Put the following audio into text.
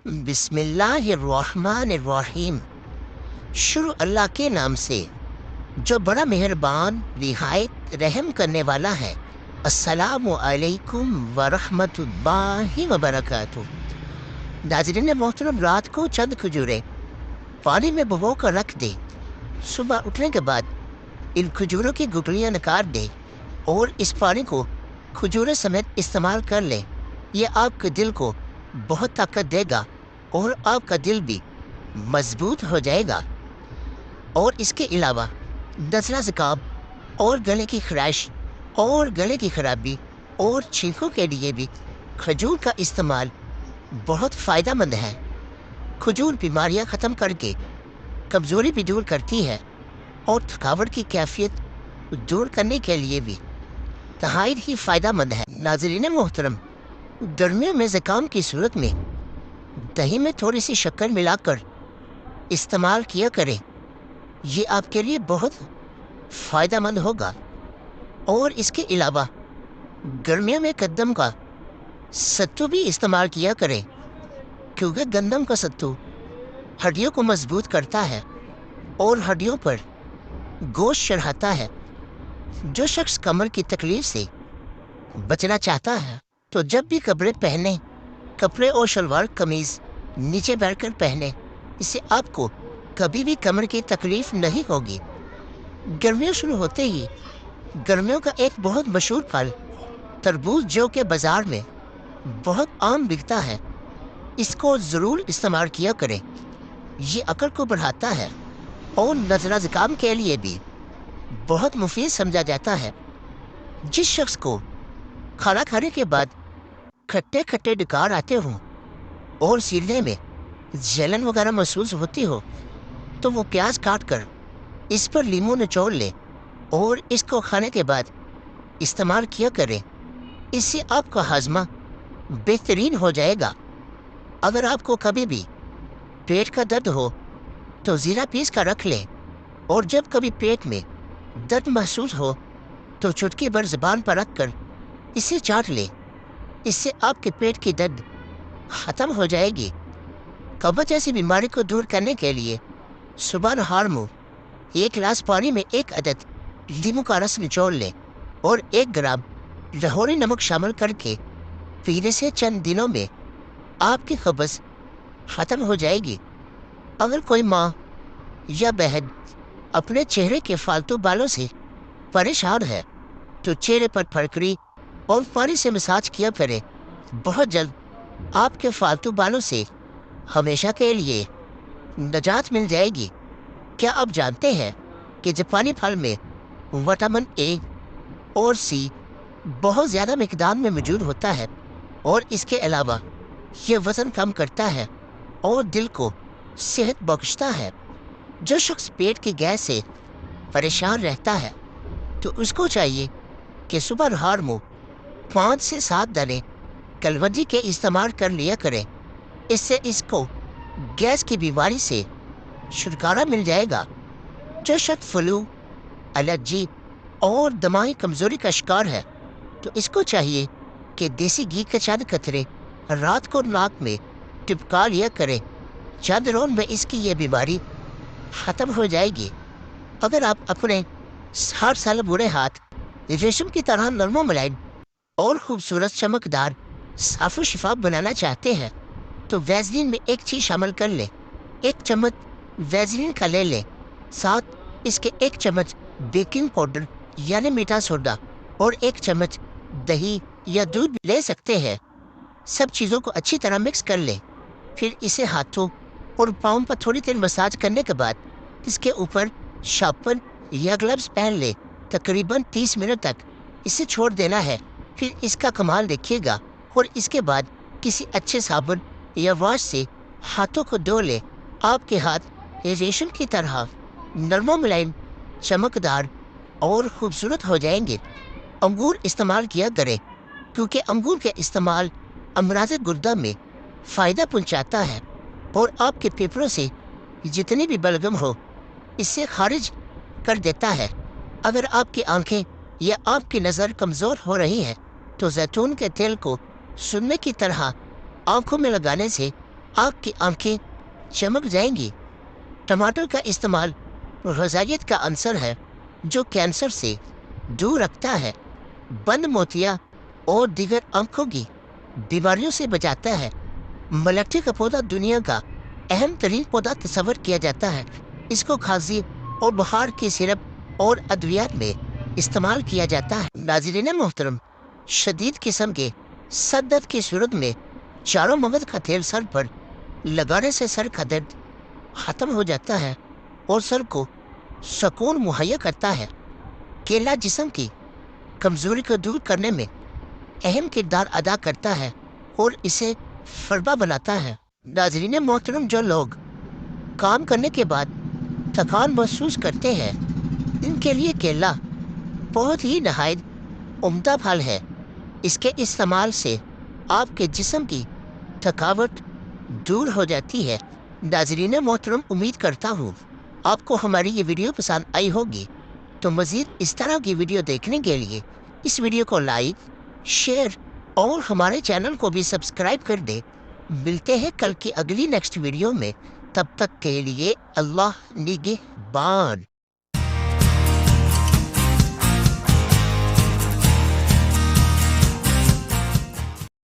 बिस्मिल्लाहिर्रहमानिर्रहीम। शुरू अल्लाह के नाम से जो बड़ा मेहरबान निहायत रहम करने वाला है। अस्सलामु अलैकुम वरहमतुल्लाहि वबरकातुहू। नाज़रीन मोहतरम, रात को चंद खजूरें पानी में भिगो कर रख दे। सुबह उठने के बाद इन खजूरों की गुठलियाँ निकाल दे और इस पानी को खजूरों समेत इस्तेमाल कर ले। ये आपके दिल को बहुत ताकत देगा और आपका दिल भी मजबूत हो जाएगा। और इसके अलावा नज़ला ज़ुकाम और गले की खराश और गले की खराबी और छींकों के लिए भी खजूर का इस्तेमाल बहुत फ़ायदेमंद है। खजूर बीमारियां ख़त्म करके कमज़ोरी भी दूर करती है और थकावट की कैफियत दूर करने के लिए भी नहायत ही फ़ायदेमंद है। नाज़रीन मोहतरम, गर्मियों में ज़ुकाम की सूरत में दही में थोड़ी सी शक्कर मिलाकर इस्तेमाल किया करें। ये आपके लिए बहुत फ़ायदेमंद होगा। और इसके अलावा गर्मियों में गंदम का सत्तू भी इस्तेमाल किया करें, क्योंकि गंदम का सत्तू हड्डियों को मजबूत करता है और हड्डियों पर गोश्त चढ़ाता है। जो शख्स कमर की तकलीफ से बचना चाहता है तो जब भी कपड़े और शलवार कमीज़ नीचे बैठकर पहने, इससे आपको कभी भी कमर की तकलीफ नहीं होगी। गर्मियाँ शुरू होते ही गर्मियों का एक बहुत मशहूर फल तरबूज, जो कि बाज़ार में बहुत आम बिकता है, इसको ज़रूर इस्तेमाल किया करें। ये अकल को बढ़ाता है और नज़ला ज़ुकाम के लिए भी बहुत मुफीद समझा जाता है। जिस शख्स को खाना खाने के बाद खट्टे खट्टे डकार आते हों और सीने में जलन वगैरह महसूस होती हो, तो वो प्याज काट कर इस पर लीमू निचोड़ ले और इसको खाने के बाद इस्तेमाल किया करें। इससे आपका हाजमा बेहतरीन हो जाएगा। अगर आपको कभी भी पेट का दर्द हो तो ज़ीरा पीस कर रख लें, और जब कभी पेट में दर्द महसूस हो तो चुटकी भर ज़ुबान पर रख कर इसे चाट लें। इससे आपके पेट की दर्द ख़त्म हो जाएगी। कब्ज़ जैसी बीमारी को दूर करने के लिए सुबह नहार मुँह 1 गिलास पानी में 1 अदद नींबू का रस निचोड़ लें और 1 ग्राम लाहौरी नमक शामिल करके पीने से चंद दिनों में आपकी कब्ज़ ख़त्म हो जाएगी। अगर कोई माँ या बहन अपने चेहरे के फालतू बालों से परेशान है तो चेहरे पर फरकरी और पानी से मसाज किया करें। बहुत जल्द आपके फालतू बालों से हमेशा के लिए निजात मिल जाएगी। क्या आप जानते हैं कि जापानी फल में विटामिन ए और सी बहुत ज़्यादा मिकदार में मौजूद होता है, और इसके अलावा ये वज़न कम करता है और दिल को सेहत बख्शता है। जो शख्स पेट की गैस से परेशान रहता है तो उसको चाहिए कि सुबह नहार मुँह 5 से 7 दाने कलवंजी के इस्तेमाल कर लिया करें। इससे इसको गैस की बीमारी से छुटकारा मिल जाएगा। जो शख्स फ्लू, एलर्जी और दमाई कमज़ोरी का शिकार है तो इसको चाहिए कि देसी घी के चंद कतरे रात को नाक में टिपका लिया करें। चंद रोज़ में इसकी ये बीमारी ख़त्म हो जाएगी। अगर आप अपने 60 साल बूढ़े हाथ रेशम की तरह नरम मुलायम और खूबसूरत चमकदार साफ़ शिफाफ बनाना चाहते हैं तो वैज़लीन में एक चीज़ शामिल कर लें। 1 चम्मच वैज़लीन का ले लें, साथ इसके 1 चम्मच बेकिंग पाउडर यानी मीठा सोडा और 1 चम्मच दही या दूध ले सकते हैं। सब चीज़ों को अच्छी तरह मिक्स कर लें। फिर इसे हाथों और पाँव पर थोड़ी देर मसाज करने के बाद इसके ऊपर शार्पन या ग्लव्स पहन लें। तकरीबन 30 मिनट तक इसे छोड़ देना है। फिर इसका कमाल देखिएगा, और इसके बाद किसी अच्छे साबुन या वाश से हाथों को धो लें। आपके हाथ रेशम की तरह नरम मुलायम, चमकदार और खूबसूरत हो जाएंगे। अंगूर इस्तेमाल किया करें, क्योंकि अंगूर के इस्तेमाल अमराज़ गुर्दा में फ़ायदा पहुंचाता है और आपके फेफड़ों से जितनी भी बलगम हो इससे खारिज कर देता है। अगर आपकी आंखें या आपकी नज़र कमज़ोर हो रही है तो जैतून के तेल को सुन्ने की तरह आंखों में लगाने से آپ کی آنکھیں چمک جائیں گی۔ ٹماٹر کا استعمال غذائیت کا عنصر ہے جو کینسر سے دور رکھتا ہے، بند موتیا اور دیگر آنکھوں کی بیماریوں سے بچاتا ہے۔ ملٹی کا پودا دنیا کا اہم ترین پودا تصور کیا جاتا ہے۔ اس کو کھانسی اور بخار کی سرپ اور ادویات میں استعمال کیا جاتا ہے۔ ناظرین محترم، شدید قسم کے سر درد کی صورت میں چاروں مغز کا تیل سر پر لگانے سے سر کا درد ختم ہو جاتا ہے اور سر کو سکون مہیا کرتا ہے۔ کیلا جسم کی کمزوری کو دور کرنے میں اہم کردار ادا کرتا ہے اور اسے فربا بناتا ہے۔ ناظرین محترم، جو لوگ کام کرنے کے بعد تھکان محسوس کرتے ہیں ان کے لیے کیلا بہت ہی نہایت عمدہ پھل ہے۔ اس کے استعمال سے آپ کے جسم کی تھکاوٹ دور ہو جاتی ہے۔ ناظرین محترم، امید کرتا ہوں آپ کو ہماری یہ ویڈیو پسند آئی ہوگی، تو مزید اس طرح کی ویڈیو دیکھنے کے لیے اس ویڈیو کو لائک، شیئر اور ہمارے چینل کو بھی سبسکرائب کر دیں۔ ملتے ہیں کل کی اگلی نیکسٹ ویڈیو میں، تب تک کے لیے اللہ نگہبان۔